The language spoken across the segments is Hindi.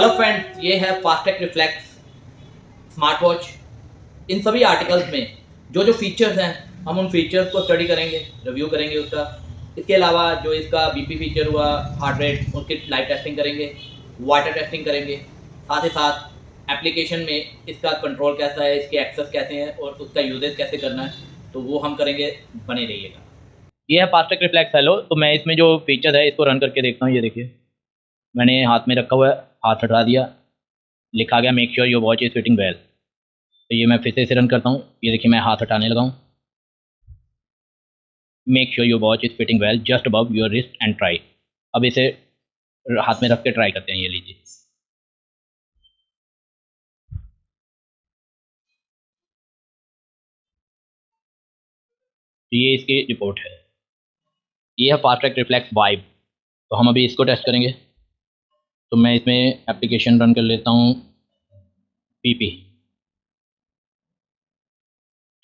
हेलो फ्रेंड्स, ये है फास्टैग रिफ्लेक्स स्मार्ट वॉच। इन सभी आर्टिकल्स में जो जो फीचर्स हैं हम उन फीचर्स को स्टडी करेंगे, रिव्यू करेंगे उसका। इसके अलावा जो इसका बीपी फीचर हुआ, हार्ट रेट, उसकी लाइव टेस्टिंग करेंगे, वाटर टेस्टिंग करेंगे। साथ ही साथ एप्लीकेशन में इसका कंट्रोल कैसा है, इसके एक्सेस कैसे हैं और उसका यूजेज कैसे करना है, तो वो हम करेंगे। बने रहिएगा। ये है फास्टैग रिफ्लेक्स हेलो। तो मैं इसमें जो फीचर है इसको रन करके देखता हूँ। ये देखिए, मैंने हाथ में रखा हुआ है, हाथ हटा दिया, लिखा गया make sure your watch is fitting well. तो ये मैं फिर से इसे रन करता हूँ। ये देखिए, मैं हाथ हटाने लगा हूँ। Make sure your watch is fitting well just above your wrist and try. अब इसे हाथ में रख के ट्राई करते हैं। ये लीजिए, तो ये इसकी रिपोर्ट है। ये है फास्टैग रिफ्लेक्स वाइब। तो हम अभी इसको टेस्ट करेंगे। तो मैं इसमें एप्लीकेशन रन कर लेता हूँ, बीपी।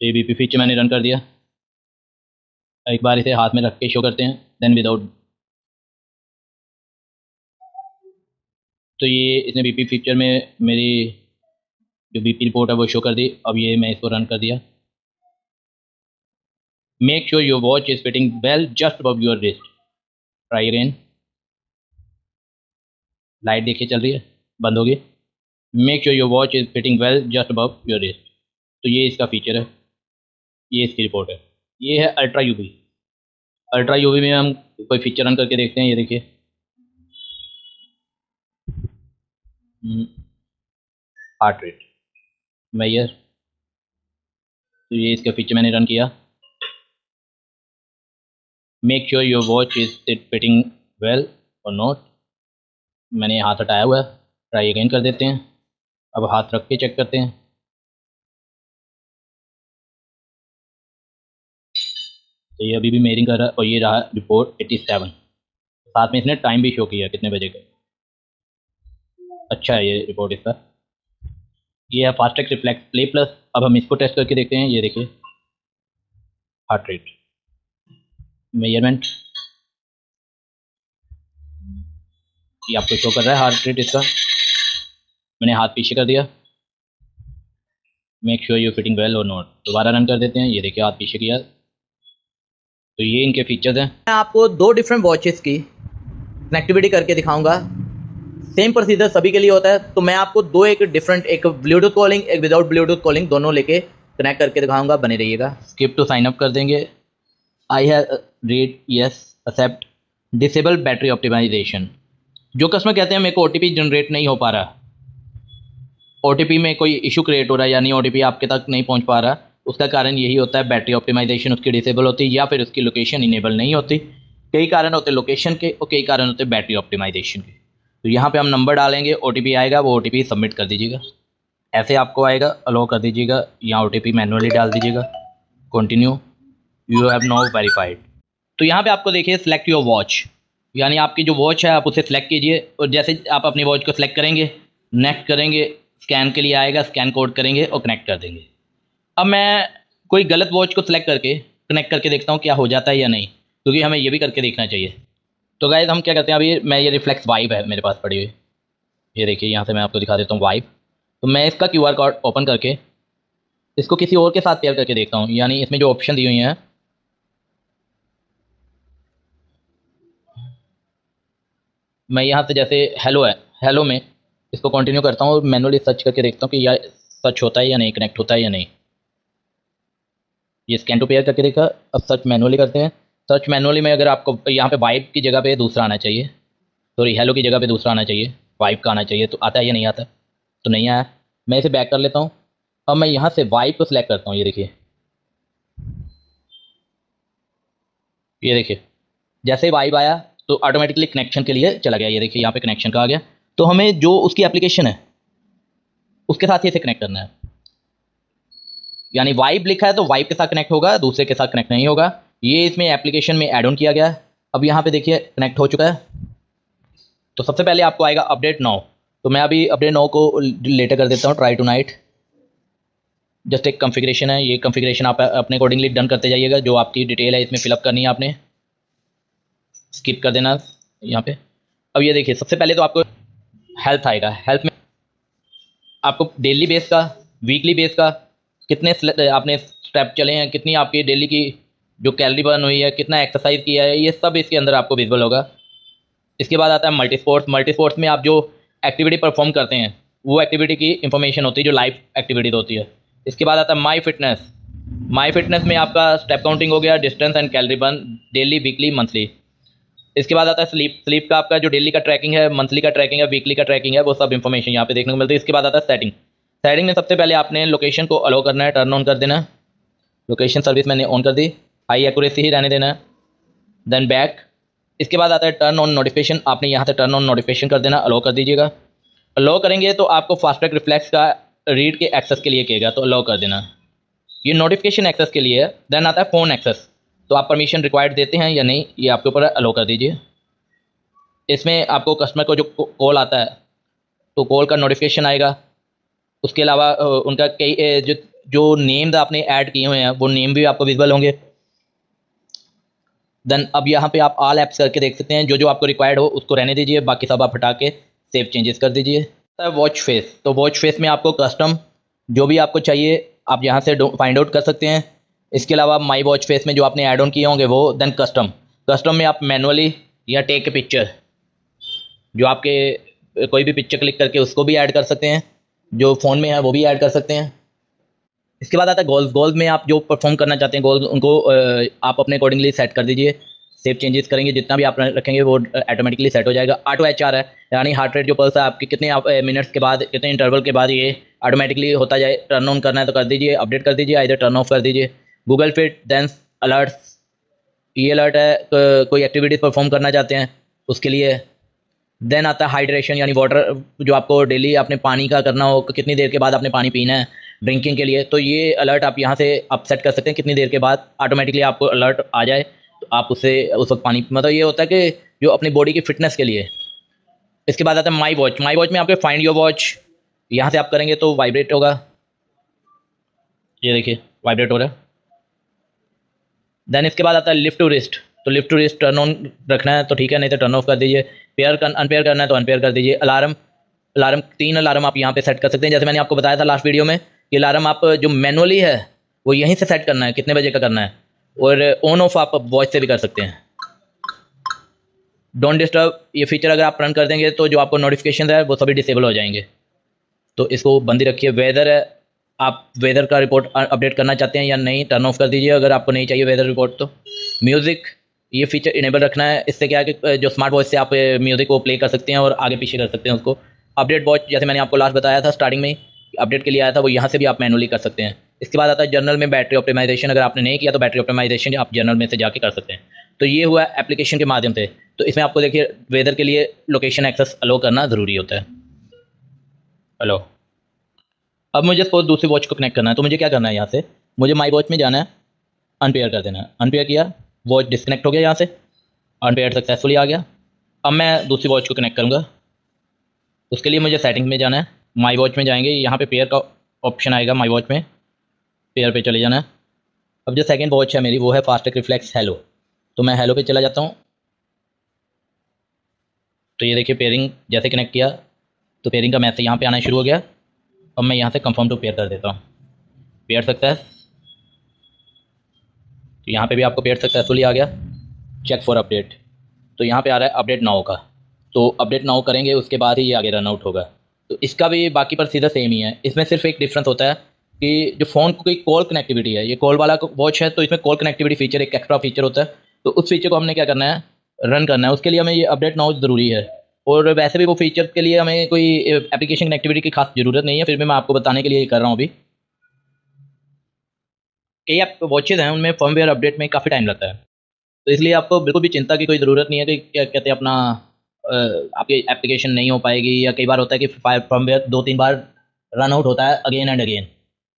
तो ये बीपी फीचर मैंने रन कर दिया। एक बार इसे हाथ में रख के शो करते हैं, देन विदाउट। तो ये इसने बीपी फीचर में मेरी जो बीपी रिपोर्ट है वो शो कर दी। अब ये मैं इसको रन कर दिया। Make sure your watch is fitting well just above your wrist, try again. Light देखिए चल रही है, बंद होगी। Make sure your watch is fitting well just above your wrist. तो ये इसका फीचर है, ये इसकी रिपोर्ट है। ये है अल्ट्रा यूवी। अल्ट्रा यूवी में हम कोई फीचर रन करके देखते हैं। ये देखिए, हार्ट रेट मेजर। तो ये इसका फीचर मैंने रन किया। Make sure your watch is fitting well और नॉट। मैंने हाथ हटाया हुआ है, ट्राई अगेन कर देते हैं। अब हाथ रख के चेक करते हैं। तो ये अभी भी मेयरिंग कर रहा है और ये रहा रिपोर्ट 87। साथ में इसने टाइम भी शो किया कितने बजे का। अच्छा है ये रिपोर्ट इसका। ये है फास्टैग रिफ्लेक्स प्ले प्लस। अब हम इसको टेस्ट करके देखते हैं। ये देखिए, हार्ट रेट मेजरमेंट, ये आपको शो कर रहा है हार्ट रेट इसका। मैंने हाथ पीछे कर दिया। Make sure you fitting well और नॉट, दोबारा रन कर देते हैं। ये देखिए, हाथ पीछे किया। तो ये इनके फीचर्स हैं। मैं आपको दो डिफरेंट वॉचेस की कनेक्टिविटी करके दिखाऊंगा। सेम प्रोसीजर सभी के लिए होता है। तो मैं आपको दो एक डिफरेंट, एक ब्लूटूथ कॉलिंग, एक विदाउट ब्लूटूथ कॉलिंग, दोनों लेके कनेक्ट करके दिखाऊंगा। बने रहिएगा। स्किप टू साइन अप कर देंगे। I have read yes accept disable battery optimisation. जो कस्टमर कहते हैं मेरे को OTP जनरेट नहीं हो पा रहा, OTP में कोई इशू क्रिएट हो रहा है, यानी OTP आपके तक नहीं पहुंच पा रहा, उसका कारण यही होता है बैटरी ऑप्टिमाइजेशन उसकी डिसेबल होती है या फिर उसकी लोकेशन इनेबल नहीं होती। कई कारण होते हैं लोकेशन के और कई कारण होते हैं बैटरी ऑप्टिमाइजेशन के। तो यहाँ पे हम नंबर डालेंगे, OTP आएगा, वो OTP सबमिट कर दीजिएगा। ऐसे आपको आएगा, अलो कर दीजिएगा। यहाँ OTP मैनुअली डाल दीजिएगा, continue, you have now verified. तो यहाँ पे आपको देखिए सेलेक्ट योर वॉच, यानी आपकी जो वॉच है आप उसे सेलेक्ट कीजिए। और जैसे आप अपनी वॉच को सेलेक्ट करेंगे, नेक्स्ट करेंगे, स्कैन के लिए आएगा, स्कैन कोड करेंगे और कनेक्ट कर देंगे। अब मैं कोई गलत वॉच को सेलेक्ट करके कनेक्ट करके देखता हूँ क्या हो जाता है या नहीं, क्योंकि हमें ये भी करके देखना चाहिए। तो गाइस हम क्या करते हैं, अभी मैं ये रिफ्लेक्स वाइब है मेरे पास पड़ी हुई। ये देखिए, यहाँ से मैं आपको दिखा देता हूँ वाइब। तो मैं इसका QR कोड ओपन करके इसको किसी और के साथ पेयर करके देखता हूँ। यानी इसमें जो ऑप्शन दी हुई हैं, मैं यहाँ से जैसे हेलो है, हेलो में इसको कंटिन्यू करता हूँ और मैनुअली सर्च करके देखता हूँ कि यह सर्च होता है या नहीं, कनेक्ट होता है या नहीं। ये स्कैन टू पेयर करके देखा। अब सर्च मैनुअली करते हैं। सर्च मैनुअली में अगर आपको यहाँ पे वाइब की जगह पे दूसरा आना चाहिए, सॉरी हेलो की जगह पे दूसरा आना चाहिए, वाइब का आना चाहिए। तो आता है या नहीं आता? तो नहीं आया। मैं इसे बैक कर लेता हूँ। अब मैं यहाँ से वाइब को सिलेक्ट करता हूँ। ये देखिए, जैसे ही वाइब आया तो ऑटोमेटिकली कनेक्शन के लिए चला गया। ये देखिए, यहाँ पे कनेक्शन का आ गया। तो हमें जो उसकी एप्लीकेशन है उसके साथ ही इसे कनेक्ट करना है। यानी वाइब लिखा है तो वाइब के साथ कनेक्ट होगा, दूसरे के साथ कनेक्ट नहीं होगा। ये इसमें एप्लीकेशन में ऐड ऑन किया गया है। अब यहाँ पे देखिए कनेक्ट हो चुका है। तो सबसे पहले आपको आएगा अपडेट नाउ। तो मैं अभी अपडेट नाउ को लेटर कर देता हूँ, ट्राई टू नाइट। जस्ट एक कॉन्फ़िगरेशन है, ये कॉन्फ़िगरेशन आप अपने अकॉर्डिंगली डन करते जाइएगा। जो आपकी डिटेल है इसमें फिलअप करनी है आपने, स्किप कर देना यहाँ पे। अब ये देखिए, सबसे पहले तो आपको हेल्थ आएगा। हेल्थ में आपको डेली बेस का, वीकली बेस का, कितने आपने स्टेप चले हैं, कितनी आपकी डेली की जो कैलोरी बर्न हुई है, कितना एक्सरसाइज किया है, ये सब इसके अंदर आपको विजिबल होगा। इसके बाद आता है मल्टी स्पोर्ट्स। मल्टी स्पोर्ट्स में आप जो एक्टिविटी परफॉर्म करते हैं वो एक्टिविटी की इंफॉर्मेशन होती है, जो लाइव एक्टिविटीज होती है। इसके बाद आता है माई फिटनेस। माई फिटनेस में आपका स्टेप काउंटिंग हो गया, distance and calorie burn, daily, weekly, monthly. इसके बाद आता है स्लीप। स्लीप का आपका जो डेली का ट्रैकिंग है, मंथली का ट्रैकिंग है, वीकली का ट्रैकिंग है, वो सब इन्फॉर्मेशन यहाँ पे देखने को मिलती है। इसके बाद आता है सेटिंग। सेटिंग में सबसे पहले आपने लोकेशन को अलो करना है, टर्न ऑन कर देना है। लोकेशन सर्विस मैंने ऑन कर दी, हाई एक्यूरेसी ही रहने देना है। Then back. इसके बाद आता है टर्न ऑन नोटिफिकेशन। आपने यहाँ से टर्न ऑन नोटिफिकेशन कर देना, अलो कर दीजिएगा। अलो करेंगे तो आपको फास्टैग रिफ्लेक्स का रीड के एक्सेस के लिए कहेगा, तो अलो कर देना। ये नोटिफिकेशन एक्सेस के लिए है। देन आता है फ़ोन एक्सेस, तो आप परमिशन रिक्वायर्ड देते हैं या नहीं, ये आपके ऊपर अलो कर दीजिए। इसमें आपको कस्टमर को जो कॉल आता है तो कॉल का नोटिफिकेशन आएगा। उसके अलावा उनका कई जो जो नेम्स आपने ऐड किए हुए हैं वो नेम भी आपको विजिबल होंगे। देन अब यहाँ पे आप ऑल ऐप्स करके देख सकते हैं, जो जो आपको रिक्वायर्ड हो उसको रहने दीजिए, बाकी सब आप हटा के सेव चेंजेस कर दीजिए। वॉच फेस, तो वॉच फेस में आपको कस्टम जो भी आपको चाहिए आप यहाँ से फाइंड आउट कर सकते हैं। इसके अलावा माई वॉच फेस में जो आपने ऐड ऑन किए होंगे वो। देन कस्टम, कस्टम में आप मैनुअली या टेक ए पिक्चर, जो आपके कोई भी पिक्चर क्लिक करके उसको भी ऐड कर सकते हैं, जो फ़ोन में है वो भी ऐड कर सकते हैं। इसके बाद आता है गोल्स। गोल्स में आप जो परफॉर्म करना चाहते हैं गोल्स, उनको आप अपने अकॉर्डिंगली सेट कर दीजिए। सेव चेंजेस करेंगे, जितना भी आप रखेंगे वो ऑटोमेटिकली सेट हो जाएगा। ऑटो एचआर है, यानी हार्ट रेट जो पल्स है आपकी, कितने आप मिनट्स के बाद, कितने इंटरवल के बाद ये ऑटोमेटिकली होता जाए। टर्न ऑन करना है तो कर दीजिए, अपडेट कर दीजिए, इधर टर्न ऑफ कर दीजिए। गूगल फिट, देन अलर्ट्स, ये अलर्ट है कोई एक्टिविटीज़ परफॉर्म करना चाहते हैं उसके लिए। देन आता है हाइड्रेशन, यानी वाटर, जो आपको डेली आपने पानी का करना हो, कितनी देर के बाद आपने पानी पीना है ड्रिंकिंग के लिए, तो ये अलर्ट आप यहाँ से आप सेट कर सकते हैं। कितनी देर के बाद ऑटोमेटिकली आपको अलर्ट आ जाए तो आप उससे उस वक्त पानी, मतलब ये होता है कि जो अपनी बॉडी की फिटनेस के लिए। इसके बाद आता है माई वॉच। माई वॉच में आपके फाइंड योर वॉच, यहाँ से आप करेंगे तो वाइब्रेट होगा, ये देखिए वाइब्रेट हो रहा है। देन इसके बाद आता है लिफ्ट टू रिस्ट, तो lift to wrist turn on रखना है तो ठीक है, नहीं तो टर्न ऑफ कर दीजिए। पेयर अनपेयर करना है तो अनपेयर कर दीजिए। अलार्म, अलार्म 3 अलार्म आप यहाँ पे सेट कर सकते हैं। जैसे मैंने आपको बताया था लास्ट वीडियो में, कि अलार्म आप जो मैनुअली है वो यहीं से सेट करना है, कितने बजे का करना है, और ऑन ऑफ आप वॉच से भी कर सकते हैं। डोंट डिस्टर्ब, ये फीचर अगर आप रन कर देंगे तो जो आपको नोटिफिकेशन है वो सभी डिसेबल हो जाएंगे, तो इसको बंद ही रखिए। वेदर है, आप वेदर का रिपोर्ट अपडेट करना चाहते हैं या नहीं, टर्न ऑफ कर दीजिए अगर आपको नहीं चाहिए वेदर रिपोर्ट तो। म्यूज़िक, ये फीचर इनेबल रखना है, इससे क्या है कि जो स्मार्ट वॉच से आप म्यूज़िक को प्ले कर सकते हैं और आगे पीछे कर सकते हैं उसको। अपडेट वॉच, जैसे मैंने आपको लास्ट बताया था स्टार्टिंग में, अपडेट के लिए आया था, वो यहाँ से भी आप मैनुअली कर सकते हैं। इसके बाद आता है जर्नल में बैटरी ऑप्टिमाइजेशन, अगर आपने नहीं किया तो बैटरी ऑप्टिमाइजेशन आप जर्नल में से जाके कर सकते हैं। तो ये हुआ एप्लीकेशन के माध्यम से। तो इसमें आपको देखिए वेदर के लिए लोकेशन एक्सेस अलो करना ज़रूरी होता है। हेलो, अब मुझे सपोज दूसरी वॉच को कनेक्ट करना है, तो मुझे क्या करना है, यहाँ से मुझे माई वॉच में जाना है, अनपेयर कर देना है। अनपेयर किया, वॉच डिस्कनेक्ट हो गया, यहाँ से अनपेयर सक्सेसफुली आ गया। अब मैं दूसरी वॉच को कनेक्ट करूँगा, उसके लिए मुझे सेटिंग में जाना है, माई वॉच में जाएंगे, यहाँ पे पेयर का ऑप्शन आएगा, माई वॉच में पेयर पे चले जाना है। अब जो सेकंड वॉच है मेरी वो है फास्टैग रिफ्लेक्स हेलो, तो मैं हेलो पे चला जाता हूँ। तो ये देखिए पेयरिंग जैसे कनेक्ट किया तो पेयरिंग का मैसेज यहाँ पे आना शुरू हो गया। अब मैं यहाँ से कंफर्म टू पेयर कर देता हूँ, पेयर सक्सेस। तो यहाँ पे भी आपको पेयर सक्सेसफुली आ गया। चेक फॉर अपडेट, तो यहाँ पे आ रहा है अपडेट नाउ का, तो अपडेट नाउ करेंगे उसके बाद ही ये आगे रन आउट होगा। तो इसका भी बाकी पर सीधा सेम ही है, इसमें सिर्फ एक डिफरेंस होता है कि जो फ़ोन की कॉल कनेक्टिविटी है, ये कॉल वाला वॉच है तो इसमें कॉल कनेक्टिविटी फीचर एक एक्स्ट्रा फीचर होता है, तो उस फीचर को हमने क्या करना है, रन करना है। उसके लिए हमें ये अपडेट नाउ ज़रूरी है, और वैसे भी वो फीचर के लिए हमें कोई एप्लीकेशन कनेक्टिविटी की खास ज़रूरत नहीं है, फिर भी मैं आपको बताने के लिए ये कर रहा हूँ। अभी कई ऐप वॉचेज़ हैं उनमें फर्मवेयर अपडेट में काफ़ी टाइम लगता है, तो इसलिए आपको बिल्कुल भी चिंता की कोई ज़रूरत नहीं है कि क्या कहते हैं अपना आपकी एप्लीकेशन नहीं हो पाएगी, या कई बार होता है कि फर्मवेयर 2-3 बार रन आउट होता है अगेन एंड अगेन,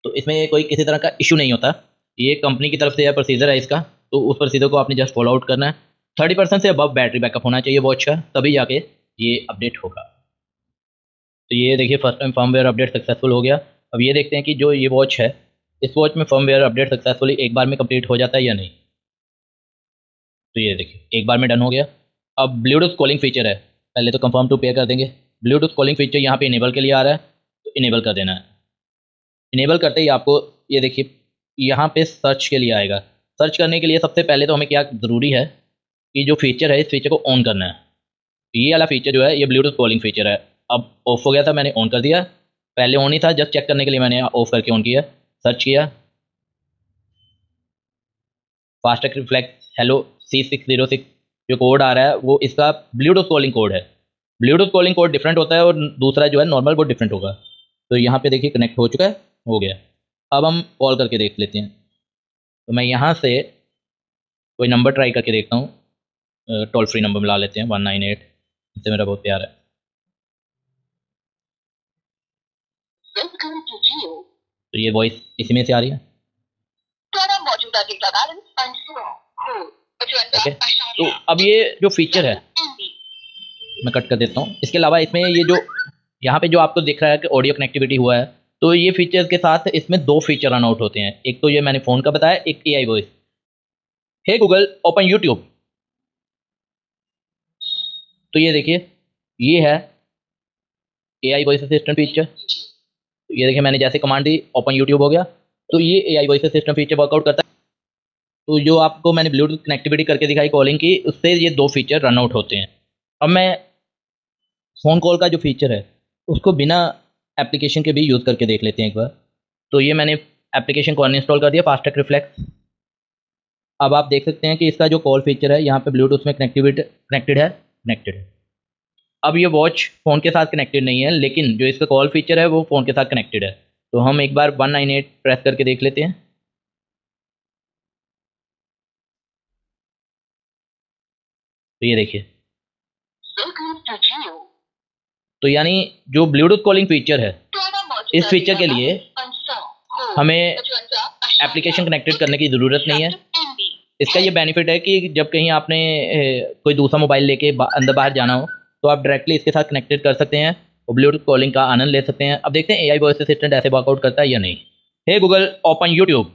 तो इसमें कोई किसी तरह का इशू नहीं होता। ये कंपनी की तरफ से है, प्रोसीजर है इसका, तो उस प्रोसीजर को आपने जस्ट फॉलो आउट करना है। 30% से अबव बैटरी बैकअप होना चाहिए वॉच का, तभी जाके ये अपडेट होगा। तो ये देखिए first time firmware update successful हो गया। अब ये देखते हैं कि जो ये वॉच है, इस वॉच में फर्मवेयर अपडेट सक्सेसफुली एक बार में कंप्लीट हो जाता है या नहीं। तो ये देखिए एक बार में डन हो गया। अब ब्लूटूथ कॉलिंग फीचर है, पहले तो कंफर्म टू पेयर कर देंगे, ब्लूटूथ कॉलिंग फीचर यहाँ पे इनेबल के लिए आ रहा है, तो इनेबल कर देना है। इनेबल करते ही आपको ये देखिए यहाँ पे सर्च के लिए आएगा। सर्च करने के लिए सबसे पहले तो हमें क्या ज़रूरी है कि जो फीचर है इस फीचर को ऑन करना है। ये वाला फीचर जो है ये ब्लूटूथ कॉलिंग फीचर है। अब ऑफ हो गया था, मैंने ऑन कर दिया। पहले ऑन ही था, जस्ट चेक करने के लिए मैंने ऑफ करके ऑन किया। सर्च किया फास्टैग रिफ्लेक्स हेलो C606 जो कोड आ रहा है वो इसका ब्लूटूथ कॉलिंग कोड है। ब्लूटूथ कॉलिंग कोड डिफरेंट होता है और दूसरा जो है नॉर्मल वो डिफरेंट होगा। तो यहाँ पे देखिए कनेक्ट हो चुका है, हो गया। अब हम कॉल करके देख लेते हैं। तो मैं यहाँ से कोई नंबर ट्राई करके देखता हूँ। टोल फ्री नंबर मिला लेते हैं 198, इससे मेरा बहुत प्यार है। तो ये वॉइस इसी में से आ रही है। ओके, तो अब ये जो फीचर है मैं कट कर देता हूँ। इसके अलावा इसमें ये जो यहाँ पे जो आपको दिख रहा है कि ऑडियो कनेक्टिविटी हुआ है, तो ये फीचर के साथ इसमें 2 फीचर रन आउट होते हैं। एक तो ये मैंने फ़ोन का बताया, एक AI वॉइस। हे गूगल ओपन यूट्यूब। तो ये देखिए ये है AI वॉइस असिस्टेंट फीचर। ये देखिए मैंने जैसे कमांड दी ओपन यूट्यूब हो गया। तो ये AI voice assistant feature workout करता है। तो जो आपको मैंने ब्लूटूथ कनेक्टिविटी करके दिखाई कॉलिंग की, उससे ये 2 फीचर रन आउट होते हैं। अब मैं फ़ोन कॉल का जो फीचर है उसको बिना एप्लीकेशन के भी यूज़ करके देख लेते हैं एक बार। तो ये मैंने एप्लीकेशन को अनइंस्टॉल कर दिया, फास्टैग रिफ्लेक्स। अब आप देख सकते हैं कि इसका जो कॉल फीचर है यहाँ पे ब्लूटूथ में कनेक्टेड है। अब ये वॉच फ़ोन के साथ कनेक्टेड नहीं है, लेकिन जो इसका कॉल फीचर है वो फ़ोन के साथ कनेक्टेड है। तो हम एक बार 198 प्रेस करके देख लेते हैं। तो ये देखिए, तो यानी जो ब्लूटूथ कॉलिंग फीचर है इस फीचर के लिए हमें एप्लीकेशन कनेक्टेड करने की ज़रूरत नहीं है। इसका ये बेनिफिट है कि जब कहीं आपने कोई दूसरा मोबाइल लेके अंदर बाहर जाना हो तो आप डायरेक्टली इसके साथ कनेक्टेड कर सकते हैं और ब्लूटूथ कॉलिंग का आनंद ले सकते हैं। अब देखते हैं AI वॉइस असिस्टेंट ऐसे वर्कआउट करता है या नहीं। हे गूगल ओपन यूट्यूब।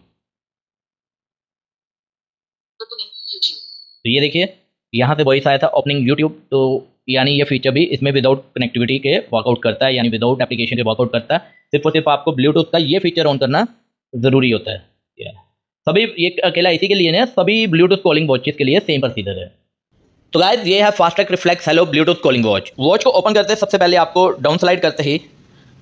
तो ये देखिए यहाँ से वॉइस आया था ओपनिंग यूट्यूब। तो यानी ये फीचर भी इसमें विदाउट कनेक्टिविटी के वर्कआउट करता है, यानी विदाउट एप्लीकेशन के वर्कआउट करता है। सिर्फ और सिर्फ आपको ब्लूटूथ का ये फीचर ऑन करना ज़रूरी होता है। सभी ये अकेला इसी के लिए नहीं, सभी ब्लूटूथ कॉलिंग वॉचेस के लिए सेम प्रोसीजर है। तो गाइस ये है FASTag reflex hello Bluetooth calling watch. Watch को ओपन करते सबसे पहले आपको डाउन स्लाइड करते ही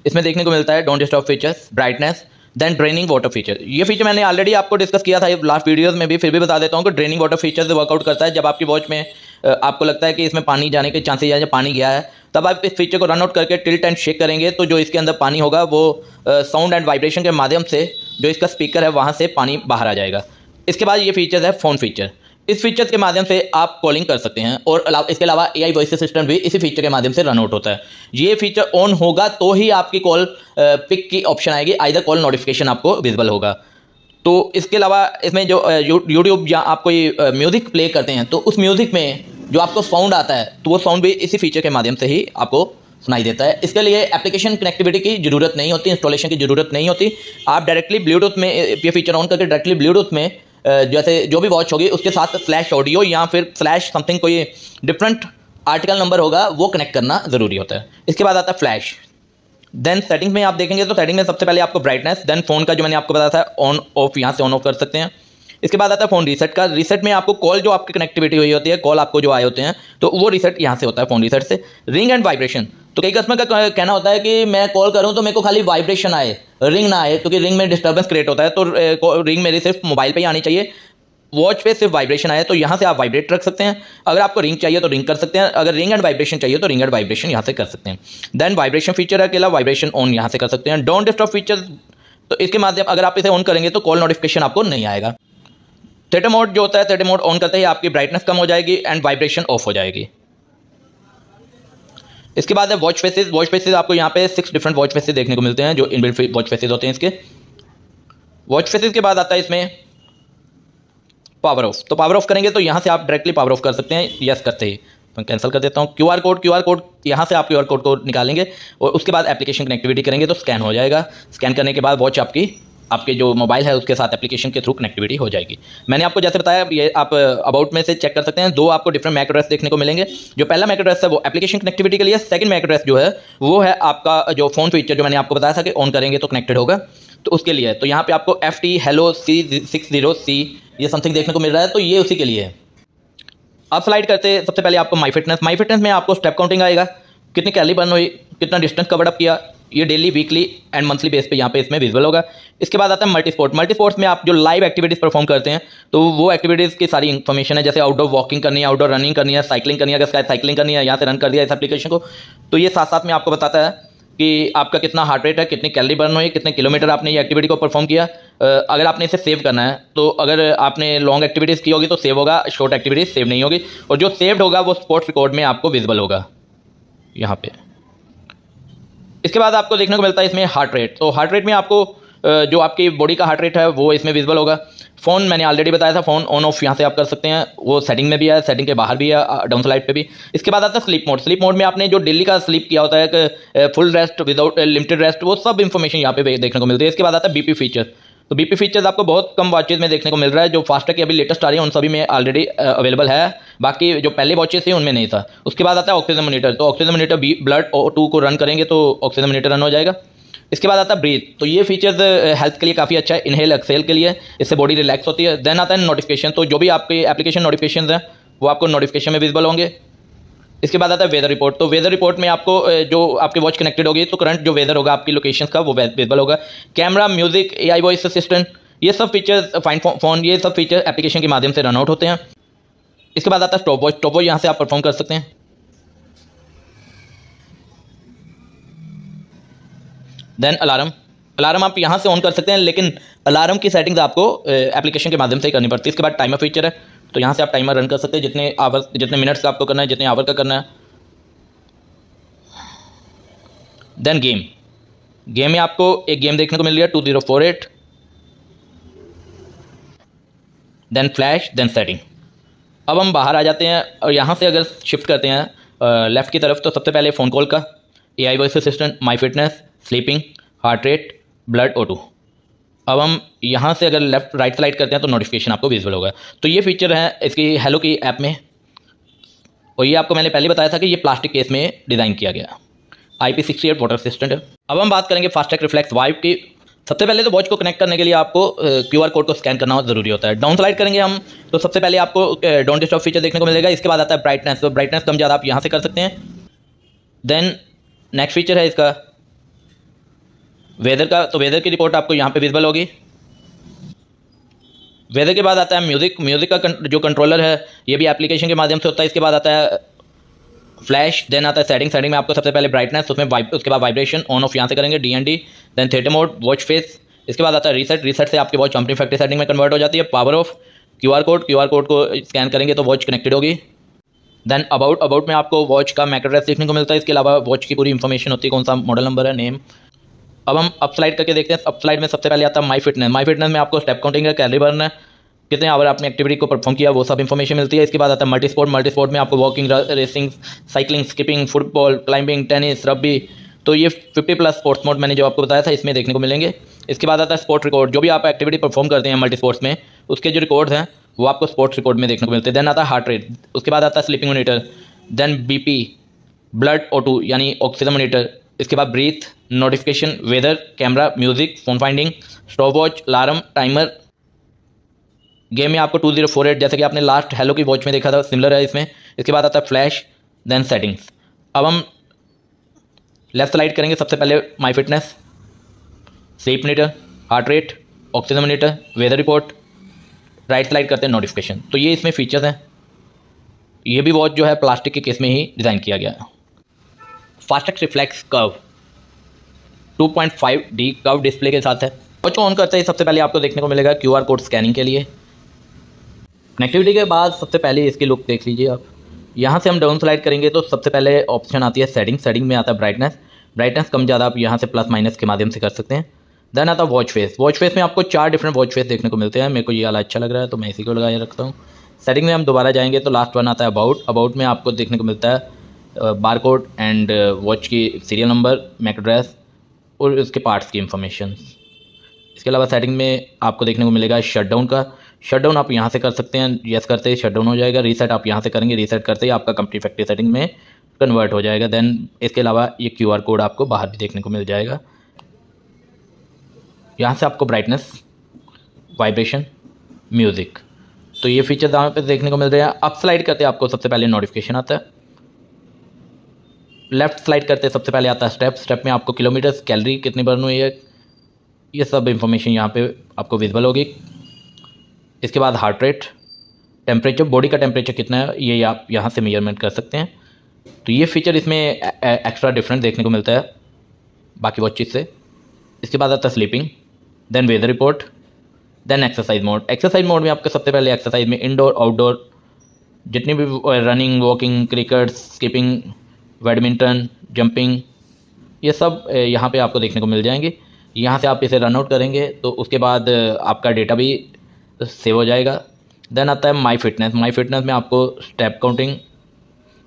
इसमें देखने को मिलता है don't disturb features, brightness, then draining water feature. ये फीचर मैंने ऑलरेडी आपको डिस्कस किया था लास्ट वीडियोस में भी, फिर भी बता देता हूँ कि ड्रेनिंग वाटर फीचर से वर्कआउट करता है। जब आपकी वॉच में आपको लगता है कि इसमें पानी जाने के चांसेस या पानी गया है, तब आप इस फीचर को रन आउट करके टिल्ट एंड शेक करेंगे तो जो इसके अंदर पानी होगा वो साउंड एंड वाइब्रेशन के माध्यम से जो इसका स्पीकर है वहाँ से पानी बाहर आ जाएगा। इसके बाद ये फीचर है फ़ोन फीचर। इस फीचर के माध्यम से आप कॉलिंग कर सकते हैं और इसके अलावा AI वॉइस असिस्टेंट भी इसी फीचर के माध्यम से रन आउट होता है। ये फीचर ऑन होगा तो ही आपकी कॉल पिक की ऑप्शन आएगी, आइदर कॉल नोटिफिकेशन आपको विजिबल होगा। तो इसके अलावा इसमें जो यूट्यूब या आप कोई म्यूज़िक प्ले करते हैं तो उस म्यूज़िक में जो आपको साउंड आता है तो वो साउंड भी इसी फीचर के माध्यम से ही आपको सुनाई देता है। इसके लिए एप्लीकेशन कनेक्टिविटी की ज़रूरत नहीं होती, इंस्टॉलेशन की ज़रूरत नहीं होती। आप डायरेक्टली ब्लूटूथ में ये फीचर ऑन करके डायरेक्टली ब्लूटूथ में जैसे जो भी वॉच होगी उसके साथ फ्लैश ऑडियो या फिर फ्लैश समथिंग कोई डिफरेंट आर्टिकल नंबर होगा वो कनेक्ट करना ज़रूरी होता है। इसके बाद आता है फ्लैश। देन सेटिंग्स में आप देखेंगे तो सेटिंग में सबसे पहले आपको ब्राइटनेस, देन फ़ोन का जो मैंने आपको बताया था ऑन ऑफ, यहाँ से ऑन ऑफ कर सकते हैं। इसके बाद आता है फ़ोन रीसेट का। रीसेट में आपको कॉल जो आपकी कनेक्टिविटी हुई होती है, कॉल आपको जो आए होते हैं तो वो रीसेट यहाँ से होता है फ़ोन रीसेट से। रिंग एंड वाइब्रेशन, तो कई कस्टमर का कहना होता है कि मैं कॉल करूँ तो मेरे को खाली वाइब्रेशन आए, रिंग ना आए, क्योंकि रिंग में डिस्टर्बेंस क्रिएट होता है। तो रिंग मेरी सिर्फ मोबाइल पर ही आनी चाहिए, वॉच पे सिर्फ वाइब्रेशन आए। तो यहाँ से आप वाइब्रेट रख सकते हैं। अगर आपको रिंग चाहिए तो रिंग कर सकते हैं, अगर रिंग एंड वाइब्रेशन चाहिए तो रिंग एंड वाइब्रेशन यहाँ से कर सकते हैं। देन वाइब्रेशन फीचर है अकेला, वाइब्रेशन ऑन यहाँ से कर सकते हैं। डोंट डिस्टर्ब फीचर, तो इसके माध्यम अगर आप इसे ऑन करेंगे तो कॉल नोटिफिकेशन आपको नहीं आएगा। थिएटर मोड जो होता है, थिएटर मोड ऑन करते ही आपकी ब्राइटनेस कम हो जाएगी एंड वाइब्रेशन ऑफ हो जाएगी। इसके बाद है वॉच फेसेस। वॉच फेसेस आपको यहाँ पे 6 डिफरेंट वॉच फेसेस देखने को मिलते हैं जो इनबिल्ट वॉच फेसेस होते हैं इसके। वॉच फेसेस के बाद आता है इसमें पावर ऑफ। तो पावर ऑफ करेंगे तो यहाँ से आप डायरेक्टली पावर ऑफ कर सकते हैं, यस करते ही। मैं कैंसिल कर देता हूँ। क्यूआर कोड यहाँ से आप क्यूआर कोड को निकालेंगे और उसके बाद एप्लीकेशन कनेक्टिविटी करेंगे तो स्कैन हो जाएगा। स्कैन करने के बाद वॉच आपकी आपके जो मोबाइल है उसके साथ एप्लीकेशन के थ्रू कनेक्टिविटी हो जाएगी। मैंने आपको जैसे बताया, ये आप अबाउट में से चेक कर सकते हैं। दो आपको डिफरेंट मैक एड्रेस देखने को मिलेंगे। जो पहला मैक एड्रेस है वो एप्लीकेशन कनेक्टिविटी के लिए, सेकंड मैक एड्रेस जो है वो है आपका जो फ़ोन फीचर जो मैंने आपको बताया था कि ऑन करेंगे तो कनेक्टेड होगा, तो उसके लिए। तो यहाँ पे आपको FT Hello C60C ये समथिंग देखने को मिल रहा है, तो ये उसी के लिए है। अब स्लाइड करते सबसे पहले आपको माई फिटनेस में आपको स्टेप काउंटिंग आएगा, कितनी कैलोरी बर्न हुई, कितना डिस्टेंस कवर अप किया, ये daily, weekly and monthly base पे यहाँ पे इसमें विजुअल होगा। इसके बाद आता है मल्टी स्पोर्ट्स में आप जो लाइव एक्टिविटीज़ परफॉर्म करते हैं तो वो एक्टिविटीज़ की सारी इन्फॉर्मेशन है, जैसे आउटडोर वॉकिंग करनी है, आउटडोर रनिंग करनी है, साइकिलिंग करनी है, अगर साइकिलिंग करनी है यहाँ से रन कर दिया इस एप्लीकेशन को, तो ये साथ साथ में आपको बताता है कि आपका कितना हार्ट रेट है, कितनी कैलोरी बर्न हुई, कितने किलोमीटर आपने ये एक्टिविटी को परफॉर्म किया। अगर आपने इसे सेव करना है तो अगर आपने लॉन्ग एक्टिविटीज़ की होगी तो सेव होगा, शॉर्ट एक्टिविटीज़ सेव नहीं होगी, और जो सेव्ड होगा वो स्पोर्ट्स रिकॉर्ड में आपको विजिबल होगा यहाँ पे। इसके बाद आपको देखने को मिलता है इसमें हार्ट रेट। तो हार्ट रेट में आपको जो आपकी बॉडी का हार्ट रेट है वो इसमें विजिबल होगा। फ़ोन मैंने ऑलरेडी बताया था, फ़ोन ऑन ऑफ यहाँ से आप कर सकते हैं, वो सेटिंग में भी है, सेटिंग के बाहर भी है, डाउन स्लाइड पे भी। इसके बाद आता है स्लीप मोड में आपने जो डेली का स्लीप किया होता है कि full rest, without limited rest, वो सब इन्फॉर्मेशन यहाँ पे देखने को मिलती है। इसके बाद आता है BP फीचर। तो BP फीचर्स आपको बहुत कम वॉचेज में देखने को मिल रहा है। जो फास्टैग की अभी लेटेस्ट आ रही है उन सभी में ऑलरेडी अवेलेबल है, बाकी जो पहले वॉचेस थे उनमें नहीं था। उसके बाद आता है ऑक्सीजन मॉनिटर। तो ऑक्सीजन मॉनिटर ब्लड O2 को रन करेंगे तो ऑक्सीजन मॉनिटर रन हो जाएगा। इसके बाद आता है ब्रीथ। तो ये फीचर्स हेल्थ के लिए काफ़ी अच्छा है, इनहेल एक्सेल के लिए, इससे बॉडी रिलैक्स होती है। देन आता है नोटिफिकेशन। तो जो भी आपके एप्लीकेशन नोटिफिकेशन हैं वो आपको नोटिफिकेशन में विजिबल होंगे। इसके बाद आता है वेदर रिपोर्ट। तो वेदर रिपोर्ट में आपको जो आपकी वॉच कनेक्टेड होगी तो करंट जो वेदर होगा आपकी लोकेशन का वो विजिबल होगा। Camera, music, AI voice assistant, ये सब फीचर्स, फाइंड फोन, ये सब फीचर एप्लीकेशन के माध्यम से रन आउट होते हैं। इसके बाद आता है स्टॉप वॉच यहाँ से आप परफॉर्म कर सकते हैं। देन अलार्म आप यहाँ से ऑन कर सकते हैं, लेकिन अलार्म की सेटिंग्स आपको एप्लीकेशन के माध्यम से ही करनी पड़ती है। इसके बाद टाइमर फीचर है, तो यहाँ से आप टाइमर रन कर सकते हैं, जितने मिनट्स का आपको करना है, जितने आवर का करना है। देन गेम में आपको एक गेम देखने को मिल रही है 2048। Then flash, then setting. अब हम बाहर आ जाते हैं और यहाँ से अगर शिफ्ट करते हैं लेफ़्ट की तरफ, तो सबसे पहले फ़ोन कॉल का, AI voice assistant, my fitness, sleeping, heart rate, blood, O2। अब हम यहाँ से अगर लेफ्ट राइट स्लाइड करते हैं तो नोटिफिकेशन आपको विजिबल होगा। तो ये फीचर है इसकी हेलो की ऐप में, और ये आपको मैंने पहले बताया था कि ये प्लास्टिक केस में डिज़ाइन किया गया। IP68 वाटर असिस्टेंट है। अब हम बात करेंगे फास्टैग रिफ्लेक्स वाइव की। सबसे पहले तो वॉच को कनेक्ट करने के लिए आपको QR कोड को स्कैन करना ज़रूरी होता है। डाउन स्लाइड करेंगे हम तो सबसे पहले आपको डोंट डिस्टर्ब फीचर देखने को मिलेगा। इसके बाद आता है ब्राइटनेस। तो ब्राइटनेस कम ज़्यादा आप यहाँ से कर सकते हैं। देन नेक्स्ट फीचर है इसका वेदर का। तो वेदर की रिपोर्ट आपको यहाँ पे विजिबल होगी। वेदर के बाद आता है म्यूज़िक का जो कंट्रोलर है ये भी एप्लीकेशन के माध्यम से होता है। इसके बाद आता है फ्लैश। देन आता है सेटिंग में आपको सबसे पहले ब्राइटनेस, उसके बाद वाइब्रेशन ऑन ऑफ यहाँ से करेंगे, DND। Then theatre mode, watch face. इसके बाद आता है रीसेट से आपकी वॉच कंपनी फैक्ट्री सेटिंग में कन्वर्ट हो जाती है। पावर ऑफ, QR कोड को स्कैन करेंगे तो वॉच कनेक्टेड होगी। देन अबाउट में आपको वॉच का मैक एड्रेस देखने को मिलता है। इसके अलावा वॉच की पूरी इन्फॉर्मेशन होती है, कौन सा मॉडल नंबर है, नेम। अब हम अप स्लाइड करके देखते हैं। अप स्लाइड में सबसे पहले आता है माई फिटनेस में आपको स्टेप काउंटिंग है, कैलोरी बर्न है, कितने आवर आपने एक्टिविटी को परफॉर्म किया, वो सब इन्फॉर्मेशन मिलती है। इसके बाद आता है मल्टी स्पोर्ट में आपको walking, racing, cycling, skipping, football, climbing, tennis, rugby, तो ये 50+ स्पोर्ट्स मोड मैंने जो आपको बताया था इसमें देखने को मिलेंगे। इसके बाद आता है स्पोर्ट रिकॉर्ड। जो भी आप एक्टिविटी परफॉर्म करते हैं मल्टी स्पोर्ट्स में उसके जो रिकॉर्ड्स हैं वो आपको स्पोर्ट्स रिकॉर्ड में देखने को मिलते हैं। देन आता है हार्ट रेट। उसके बाद आता है sleeping monitor. Then BP, blood, O2 यानी ऑक्सीजन मॉनिटर। इसके बाद breath, notification, weather, camera, music, phone finding, stop watch, alarm, timer. Game में आपको 2048 जैसे कि आपने लास्ट हेलो की वॉच में देखा था सिमिलर है इसमें। इसके बाद आता है फ्लैश, देन सेटिंग्स। अब हम लेफ्ट स्लाइड करेंगे। सबसे पहले my fitness, sleep monitor, heart rate, oxygen monitor, weather report. Right slide करते हैं नोटिफिकेशन। तो ये इसमें फीचर्स हैं। ये भी वॉच जो है प्लास्टिक के केस में ही डिज़ाइन किया गया है। FASTag reflex curve 2.5D curve display के साथ है। वॉच को ऑन करते ही सबसे पहले आपको देखने को मिलेगा QR कोड स्कैनिंग के लिए। कनेक्टिविटी के बाद सबसे पहले इसकी लुक देख लीजिए आप। यहाँ से हम डाउन स्लाइड करेंगे तो सबसे पहले ऑप्शन आती है सेटिंग में आता है ब्राइटनेस कम ज़्यादा आप यहाँ से प्लस माइनस के माध्यम से कर सकते हैं। देन आता है वॉच फेस में आपको 4 डिफरेंट वॉच फेस देखने को मिलते हैं। मेरे को ये वाला अच्छा लग रहा है तो मैं इसी को लगाए रखता हूँ। सेटिंग में हम दोबारा जाएंगे तो लास्ट वन आता है अबाउट में आपको देखने को मिलता है बार कोड एंड वॉच की सीरियल नंबर, मैक एड्रेस और उसके पार्ट्स की इंफॉर्मेशन। इसके अलावा सेटिंग में आपको देखने को मिलेगा शटडाउन का। शटडाउन आप यहाँ से कर सकते हैं, यस करते ही शटडाउन हो जाएगा। रीसेट आप यहाँ से करेंगे, रीसेट करते ही आपका कंपनी फैक्ट्री सेटिंग में कन्वर्ट हो जाएगा। देन इसके अलावा ये QR कोड आपको बाहर भी देखने को मिल जाएगा। यहाँ से आपको ब्राइटनेस, वाइब्रेशन, म्यूज़िक, तो ये फीचर यहाँ पे देखने को मिल रहे हैं। अप स्लाइड करते आपको सबसे पहले नोटिफिकेशन आता है, लेफ़्ट स्लाइड करते सबसे पहले आता है स्टेप। स्टेप में आपको किलोमीटर्स, कैलोरी कितनी बर्न हुई है, ये सब इंफॉर्मेशन यहाँ पे आपको विजिबल होगी। इसके बाद हार्ट रेट, टेम्परेचर, बॉडी का टेम्परेचर कितना है ये आप यहाँ से मेजरमेंट कर सकते हैं। तो ये फीचर इसमें एक्स्ट्रा डिफरेंट देखने को मिलता है बाकी वॉचेस से। इसके बाद आता है sleeping, then weather report, then exercise mode. Exercise mode में आपको सबसे पहले एक्सरसाइज में इंडोर आउटडोर जितनी भी running, walking, cricket, skipping, badminton, jumping, ये सब यहाँ पे आपको देखने को मिल जाएंगे। यहाँ से आप इसे रन आउट करेंगे तो उसके बाद आपका डेटा भी सेव हो जाएगा। देन आता है माई फिटनेस। माई फिटनेस में आपको स्टेप काउंटिंग,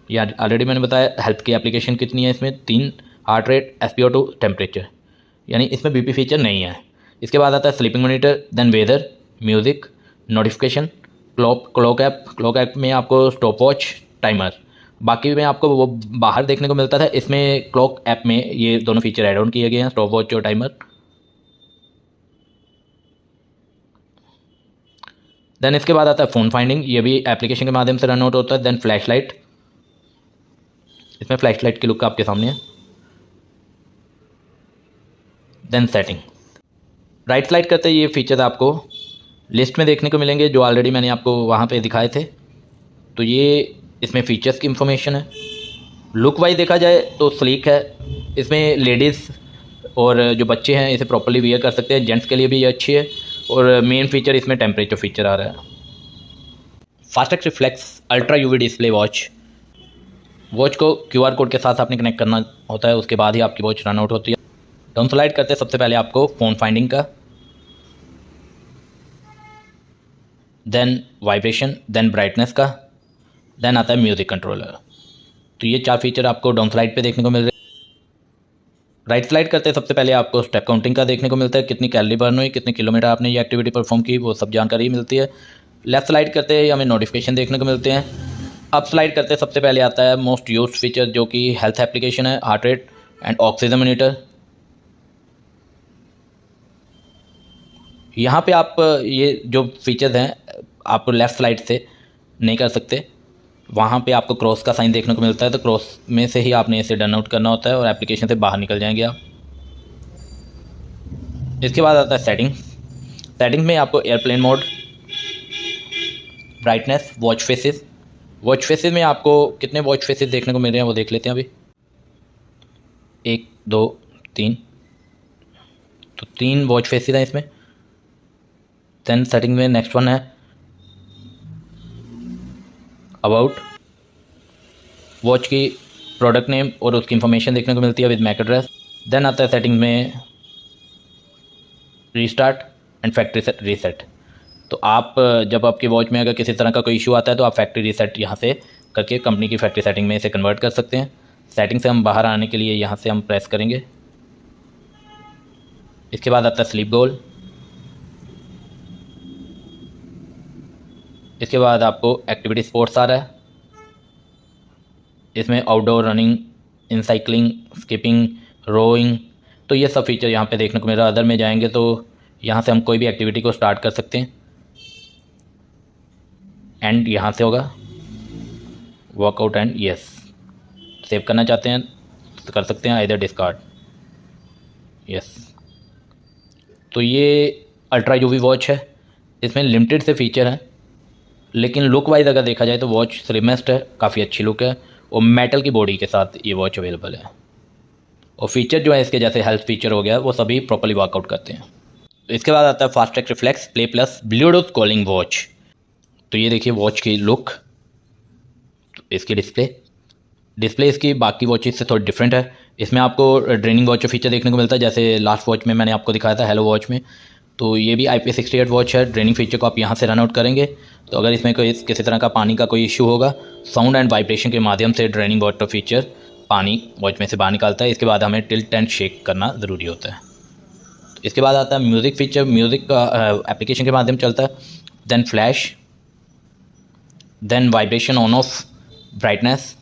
या ऑलरेडी मैंने बताया हेल्थ की एप्लीकेशन कितनी है इसमें, 3, हार्ट रेट, SpO2, टेम्परेचर, यानी इसमें BP फीचर नहीं है। इसके बाद आता है sleeping monitor, then weather, music, notification, clock app में आपको स्टॉप वॉच, टाइमर। बाकी में आपको वो बाहर देखने को मिलता था, इसमें क्लॉक ऐप में ये दोनों फीचर ऐड ऑन किए गए हैं, स्टॉप वॉच और टाइमर। देन इसके बाद आता है फ़ोन फाइंडिंग, ये भी एप्लीकेशन के माध्यम से रन आउट होता है। देन फ्लैश लाइट, इसमें फ्लैश लाइट की लुक आपके सामने है। देन सेटिंग, राइट स्लाइड करते ये फीचर्स आपको लिस्ट में देखने को मिलेंगे जो ऑलरेडी मैंने आपको वहाँ पे दिखाए थे। तो ये इसमें फीचर्स की इंफॉर्मेशन है। लुक वाइज देखा जाए तो स्लीक है, इसमें लेडीज़ और जो बच्चे हैं इसे प्रॉपर्ली वियर कर सकते हैं, जेंट्स के लिए भी ये अच्छी है। और मेन फीचर इसमें टेम्परेचर फीचर आ रहा है। Fastest reflex ultra UV display watch को QR कोड के साथ आपने कनेक्ट करना होता है, उसके बाद ही आपकी वॉच रन आउट होती है। डाउन स्लाइड करते सबसे पहले आपको फ़ोन फाइंडिंग का, देन वाइब्रेशन, देन ब्राइटनेस का, देन आता है म्यूज़िक कंट्रोलर। तो ये 4 फीचर आपको डाउन स्लाइड पे देखने को मिल रहे हैं। राइट स्लाइड करते सबसे पहले आपको स्टेप काउंटिंग का देखने को मिलता है, कितनी कैलोरी बर्न हुई, कितने किलोमीटर आपने ये एक्टिविटी परफॉर्म की, वो सब जानकारी मिलती है। लेफ्ट स्लाइड करते हमें नोटिफिकेशन देखने को मिलते हैं। अप स्लाइड करते सबसे पहले आता है मोस्ट यूज्ड फीचर जो कि हेल्थ एप्लीकेशन है, heart rate and oxygen monitor. यहाँ पे आप ये जो फीचर्स हैं आप लेफ़्ट स्लाइड से नहीं कर सकते, वहाँ पे आपको क्रॉस का साइन देखने को मिलता है, तो क्रॉस में से ही आपने इसे डन आउट करना होता है और एप्लीकेशन से बाहर निकल जाएंगे आप। इसके बाद आता है सेटिंग में आपको airplane mode, brightness, watch faces में आपको कितने वॉच फेसेस देखने को मिल रहे हैं वो देख लेते हैं अभी। 1, 2, 3, तो 3 वॉच फेसेस हैं इसमें। देन सेटिंग में नेक्स्ट वन है अबाउट, वॉच की प्रोडक्ट नेम और उसकी इंफॉर्मेशन देखने को मिलती है विद मैक एड्रेस। देन आता है सेटिंग में रीस्टार्ट एंड फैक्ट्री रीसेट। तो आप जब आपकी वॉच में अगर किसी तरह का कोई इशू आता है तो आप फैक्ट्री रीसेट यहाँ से करके कंपनी की फैक्ट्री सेटिंग में इसे कन्वर्ट कर सकते हैं। सेटिंग से हम बाहर आने के लिए यहाँ से हम प्रेस करेंगे। इसके बाद आता है स्लीप गोल। इसके बाद आपको एक्टिविटी स्पोर्ट्स आ रहा है, इसमें आउटडोर रनिंग, इन साइकिलिंग, स्किपिंग, रोइंग, तो ये सब फीचर यहाँ पे देखने को मिल रहा है। अदर में जाएंगे तो यहाँ से हम कोई भी एक्टिविटी को स्टार्ट कर सकते हैं। एंड यहाँ से होगा वर्कआउट एंड यस, सेव करना चाहते हैं तो कर सकते हैं, इधर डिस्कार्ड यस। तो ये अल्ट्रा UV वॉच है, इसमें लिमिटेड से फीचर हैं, लेकिन लुक वाइज अगर देखा जाए तो वॉच स्लिमेस्ट है, काफ़ी अच्छी लुक है और मेटल की बॉडी के साथ ये वॉच अवेलेबल है। और फीचर जो है इसके जैसे हेल्थ फीचर हो गया वो सभी प्रॉपर्ली वर्कआउट करते हैं। तो इसके बाद आता है fastest reflex play plus Bluetooth calling watch. तो ये देखिए वॉच की लुक, तो इसकी डिस्प्ले इसकी बाकी वॉचेस से थोड़ी डिफरेंट है। इसमें आपको ड्रेनिंग वॉच का फीचर देखने को मिलता है, जैसे लास्ट वॉच में मैंने आपको दिखाया था हेलो वॉच में। तो ये भी IP68 वॉच है। ड्रेनिंग फीचर को आप यहाँ से रन आउट करेंगे तो अगर इसमें कोई किसी तरह का पानी का कोई इशू होगा, साउंड एंड वाइब्रेशन के माध्यम से ड्रेनिंग वाटर फीचर पानी वॉच में से बाहर निकालता है। इसके बाद हमें टिल्ट एंड शेक करना ज़रूरी होता है। इसके बाद आता है म्यूज़िक फीचर, म्यूज़िक का एप्लीकेशन के माध्यम चलता है। Then flash, then vibration on off, brightness,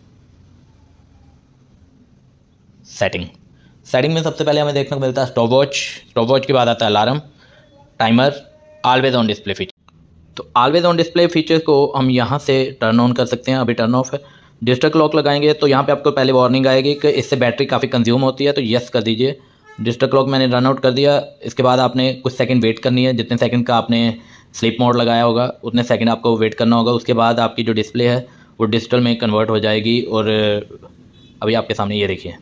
setting में सबसे पहले हमें देखने को मिलता है स्टॉप वॉच के बाद आता है alarm, timer, always on display feature. तो ऑलवेज ऑन डिस्प्ले फीचर को हम यहाँ से टर्न ऑन कर सकते हैं, अभी टर्न ऑफ है। डिजिटल क्लॉक लगाएंगे तो यहाँ पे आपको पहले वार्निंग आएगी कि इससे बैटरी काफ़ी कंज्यूम होती है, तो यस कर दीजिए। डिजिटल क्लॉक मैंने रन आउट कर दिया। इसके बाद आपने कुछ सेकंड वेट करनी है, जितने सेकंड का आपने स्लीप मोड लगाया होगा उतने सेकंड आपको वेट करना होगा। उसके बाद आपकी जो डिस्प्ले है वो डिजिटल में कन्वर्ट हो जाएगी और अभी आपके सामने ये देखिए,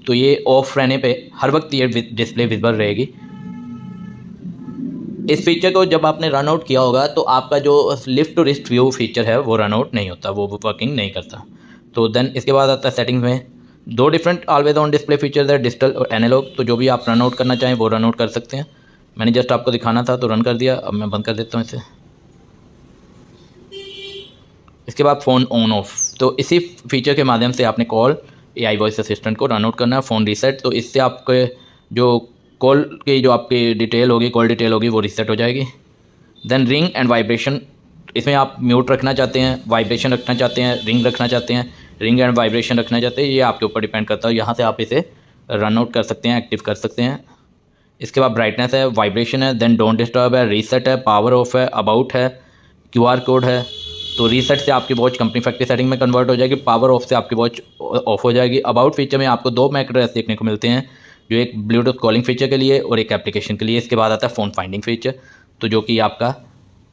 तो ये ऑफ रहने पे हर वक्त ये डिस्प्ले विजिबल रहेगी। इस फीचर को जब आपने रन आउट किया होगा तो आपका जो lift to wrist view feature है वो रन आउट नहीं होता, वो वर्किंग नहीं करता। तो देन इसके बाद आता है सेटिंग्स में दो different always on display features है, डिजिटल और एनालॉग। तो जो भी आप रन आउट करना चाहें वो रन आउट कर सकते हैं। मैंने जस्ट आपको दिखाना था तो रन कर दिया। अब मैं बंद कर देता हूँ इसे। इसके बाद फ़ोन ऑन ऑफ, तो इसी फीचर के माध्यम से आपने कॉल AI वॉइस असिस्टेंट को रन आउट करना है। फ़ोन रीसेट, तो इससे आपके जो कॉल की जो आपकी डिटेल होगी, कॉल डिटेल होगी, वो रीसेट हो जाएगी। देन रिंग एंड वाइब्रेशन, इसमें आप म्यूट रखना चाहते हैं, वाइब्रेशन रखना चाहते हैं, रिंग रखना चाहते हैं, रिंग एंड वाइब्रेशन रखना चाहते हैं, ये आपके ऊपर डिपेंड करता है। यहाँ से आप इसे रन आउट कर सकते हैं, एक्टिव कर सकते हैं। इसके बाद ब्राइटनेस है, वाइब्रेशन है, देन डोंट डिस्टर्ब है, रीसेट है, पावर ऑफ है, अबाउट है, QR कोड है। तो रीसेट से आपकी वॉच कंपनी फैक्ट्री सेटिंग में कन्वर्ट हो जाएगी, पावर ऑफ से आपकी वॉच ऑफ हो जाएगी। अबाउट फीचर में आपको दो मैक एड्रेस देखने को मिलते हैं, जो एक ब्लूटूथ कॉलिंग फीचर के लिए और एक एप्लीकेशन के लिए। इसके बाद आता है फ़ोन फाइंडिंग फीचर, तो जो कि आपका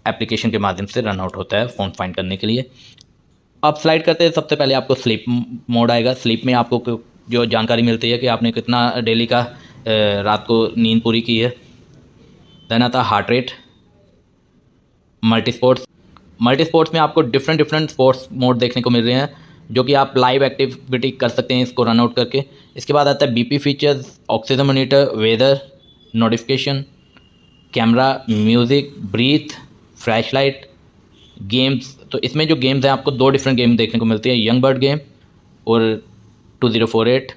एप्लीकेशन के माध्यम से रन आउट होता है फ़ोन फाइंड करने के लिए। अब स्लाइड करते हैं, सबसे पहले आपको स्लीप मोड आएगा। स्लीप में आपको जो जानकारी मिलती है कि आपने कितना डेली का रात को नींद पूरी की है। देन आता है हार्ट रेट, मल्टी स्पोर्ट्स में आपको डिफरेंट स्पोर्ट्स मोड देखने को मिल रहे हैं, जो कि आप लाइव एक्टिविटी कर सकते हैं इसको रन आउट करके। इसके बाद आता है BP features, oxygen monitor, weather, notification, camera, music, breath, flash light, games. तो इसमें जो गेम्स हैं आपको दो डिफरेंट गेम देखने को मिलती है, यंग बर्ड गेम और 2048।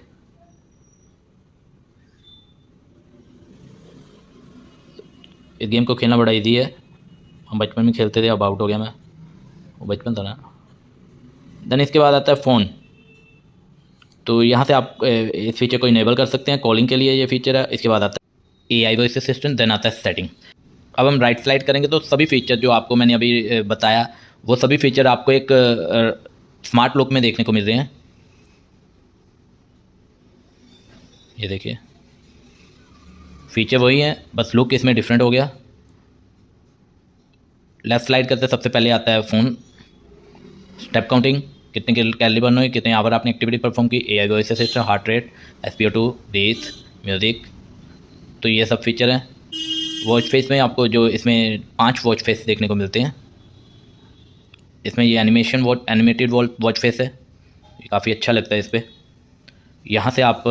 इस गेम को खेलना बड़ा इजी है, हम बचपन में खेलते थे, अब आउट हो गया मैं, वो बचपन था ना। देन इसके बाद आता है फ़ोन, तो यहाँ से आप इस फीचर को इनेबल कर सकते हैं, कॉलिंग के लिए ये फीचर है। इसके बाद आता है AI वॉइस असिस्टेंट, देन आता है सेटिंग। अब हम राइट स्लाइड करेंगे तो सभी फीचर जो आपको मैंने अभी बताया वो सभी फीचर आपको एक स्मार्ट लुक में देखने को मिल रहे हैं। ये देखिए, फीचर वही हैं, बस लुक इसमें डिफरेंट हो गया। लेफ्ट स्लाइड करते सबसे पहले आता है फ़ोन, स्टेप काउंटिंग, कितने कैलोरी बर्न हुई, कितने आवर आपने एक्टिविटी परफॉर्म की, AI voice assistant, heart rate, SpO2, breath, music. तो ये सब फीचर हैं। वॉच फेस में आपको जो इसमें 5 वॉच फेस देखने को मिलते हैं। इसमें ये एनिमेटेड वॉच फेस है, ये काफ़ी अच्छा लगता है इस पर। यहाँ से आप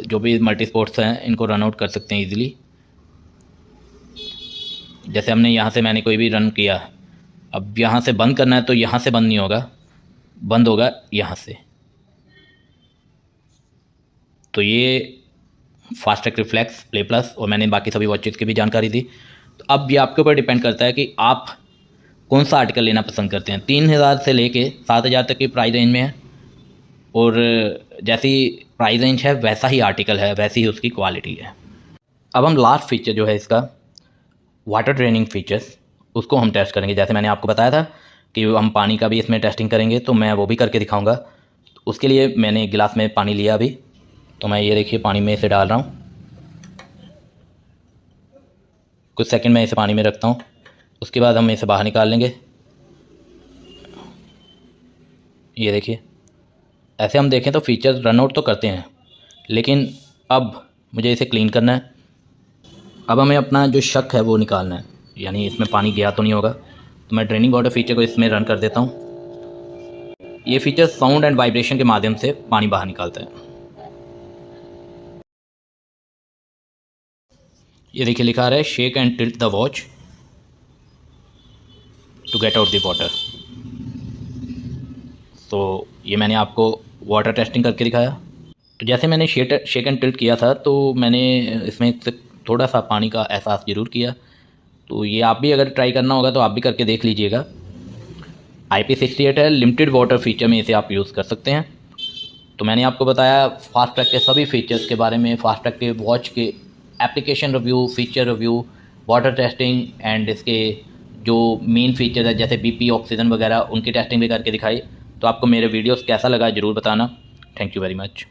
जो भी मल्टी स्पोर्ट्स हैं इनको रन आउट कर सकते हैं ईजिली। जैसे हमने यहाँ से मैंने कोई भी रन किया, अब यहाँ से बंद करना है तो यहाँ से बंद नहीं होगा, बंद होगा यहाँ से। तो ये fast track reflex, play plus, और मैंने बाकी सभी वॉचेस की भी जानकारी दी। तो अब ये आपके ऊपर डिपेंड करता है कि आप कौन सा आर्टिकल लेना पसंद करते हैं। 3000 से लेके 7000 तक की प्राइस रेंज में है, और जैसी प्राइस रेंज है वैसा ही आर्टिकल है, वैसी ही उसकी क्वालिटी है। अब हम लास्ट फीचर जो है इसका वाटर ड्रेनिंग फीचर्स, उसको हम टेस्ट करेंगे। जैसे मैंने आपको बताया था कि हम पानी का भी इसमें टेस्टिंग करेंगे, तो मैं वो भी करके दिखाऊंगा। उसके लिए मैंने एक गिलास में पानी लिया अभी, तो मैं ये देखिए पानी में इसे डाल रहा हूँ। कुछ सेकंड में इसे पानी में रखता हूँ, उसके बाद हम इसे बाहर निकाल लेंगे। ये देखिए, ऐसे हम देखें तो फीचर रन आउट तो करते हैं, लेकिन अब मुझे इसे क्लीन करना है। अब हमें अपना जो शक है वो निकालना है, यानी इसमें पानी गया तो नहीं होगा। तो मैं ड्रेनिंग वाटर फीचर को इसमें रन कर देता हूँ। ये फीचर साउंड एंड वाइब्रेशन के माध्यम से पानी बाहर निकालता है। ये देखिए लिखा रहा है shake and tilt the watch to get out the water. तो ये मैंने आपको वाटर टेस्टिंग करके दिखाया। तो जैसे मैंने शेक एंड टिल्ट किया था, तो मैंने इसमें से थोड़ा सा पानी का एहसास ज़रूर किया। तो ये आप भी अगर ट्राई करना होगा तो आप भी करके देख लीजिएगा। IP68 है, लिमिटेड वाटर फीचर में इसे आप यूज़ कर सकते हैं। तो मैंने आपको बताया फास्ट ट्रैक के सभी फीचर्स के बारे में, फास्ट ट्रैक के वॉच के application review, feature review, water testing and इसके जो मेन फीचर है जैसे BP, ऑक्सीजन वगैरह, उनकी टेस्टिंग भी करके दिखाई। तो आपको मेरे वीडियोस कैसा लगा ज़रूर बताना। Thank you very much.